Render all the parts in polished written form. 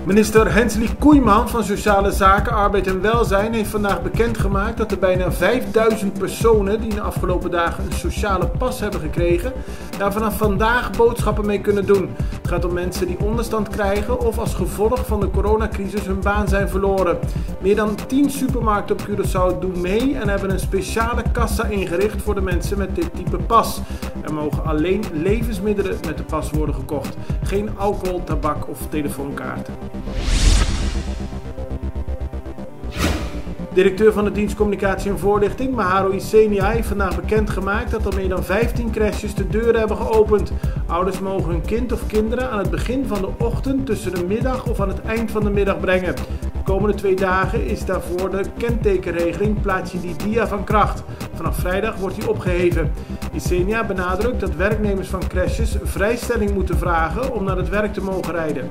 Minister Hensely Koeiman van Sociale Zaken, Arbeid en Welzijn heeft vandaag bekendgemaakt dat er bijna 5000 personen die in de afgelopen dagen een sociale pas hebben gekregen, daar vanaf vandaag boodschappen mee kunnen doen. Het gaat om mensen die onderstand krijgen of als gevolg van de coronacrisis hun baan zijn verloren. Meer dan 10 supermarkten op Curaçao doen mee en hebben een speciale kassa ingericht voor de mensen met dit type pas. Er mogen alleen levensmiddelen met de pas worden gekocht. Geen alcohol, tabak of telefoonkaarten. Directeur van de dienst Communicatie en Voorlichting, Maharo Isenia, heeft vandaag bekendgemaakt dat al meer dan 15 crèches de deuren hebben geopend. Ouders mogen hun kind of kinderen aan het begin van de ochtend, tussen de middag of aan het eind van de middag brengen. De komende 2 dagen is daarvoor de kentekenregeling Plaatje die dia van kracht. Vanaf vrijdag wordt die opgeheven. Isenia benadrukt dat werknemers van crèches vrijstelling moeten vragen om naar het werk te mogen rijden.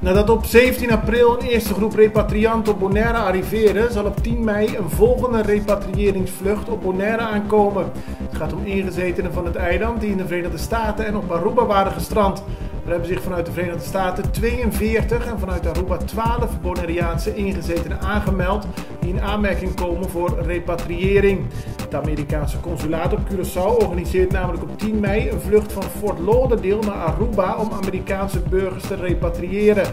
Nadat op 17 april een eerste groep repatrianten op Bonaire arriveerde, zal op 10 mei een volgende repatriëringsvlucht op Bonaire aankomen. Het gaat om ingezetenen van het eiland die in de Verenigde Staten en op Aruba waren gestrand. Er hebben zich vanuit de Verenigde Staten 42 en vanuit Aruba 12 Bonaireaanse ingezetenen aangemeld die in aanmerking komen voor repatriëring. Het Amerikaanse consulaat op Curaçao organiseert namelijk op 10 mei een vlucht van Fort Lauderdale naar Aruba om Amerikaanse burgers te repatriëren.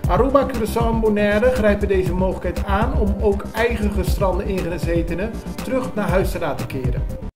Aruba, Curaçao en Bonaire grijpen deze mogelijkheid aan om ook eigen gestrande ingezetenen terug naar huis te laten keren.